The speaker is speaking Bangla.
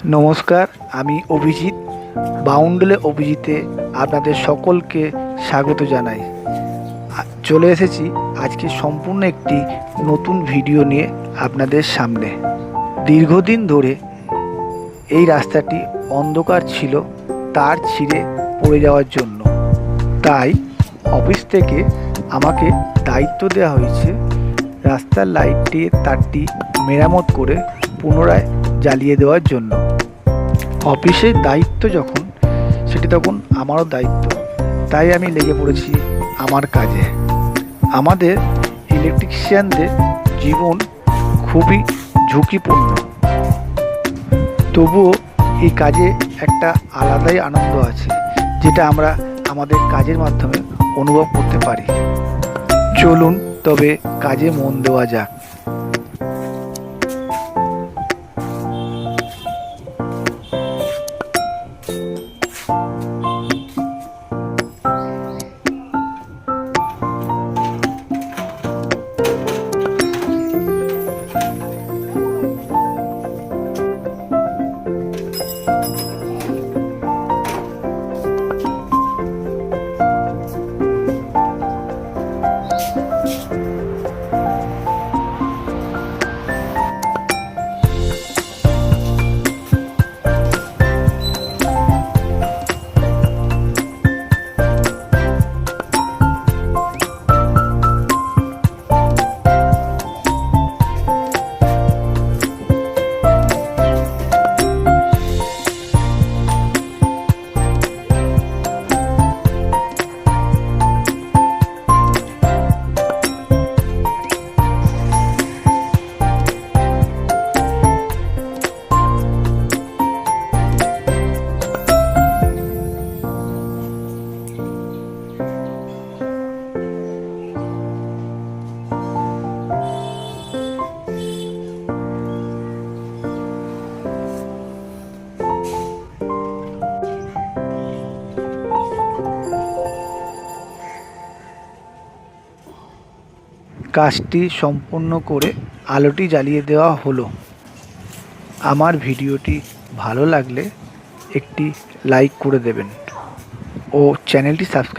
নমস্কার, আমি অভিজিৎ। বাউন্ডুলে অভিজিতে আপনাদের সকলকে স্বাগত জানাই। চলে এসেছি আজকে সম্পূর্ণ একটি নতুন ভিডিও নিয়ে আপনাদের সামনে। দীর্ঘদিন ধরে এই রাস্তাটি অন্ধকার ছিল তার ছিঁড়ে পড়ে যাওয়ার জন্য। তাই অফিস থেকে আমাকে দায়িত্ব দেওয়া হয়েছে রাস্তার লাইটের তারটি মেরামত করে পুনরায় জ্বালিয়ে দেওয়ার জন্য। অফিসের দায়িত্ব যখন, সেটি তখন আমারও দায়িত্ব। তাই আমি লেগে পড়েছি আমার কাজে। আমাদের ইলেকট্রিশিয়ানদের জীবন খুবই ঝুঁকিপূর্ণ, তবুও এই কাজে একটা আলাদাই আনন্দ আছে, যেটা আমরা আমাদের কাজের মাধ্যমে অনুভব করতে পারি। চলুন তবে কাজে মন দেওয়া যাক। কাজটি সম্পূর্ণ করে আলোটি জ্বালিয়ে দেওয়া হলো। আমার ভিডিওটি ভালো লাগলে একটি লাইক করে দেবেন ও চ্যানেলটি সাবস্ক্রাইব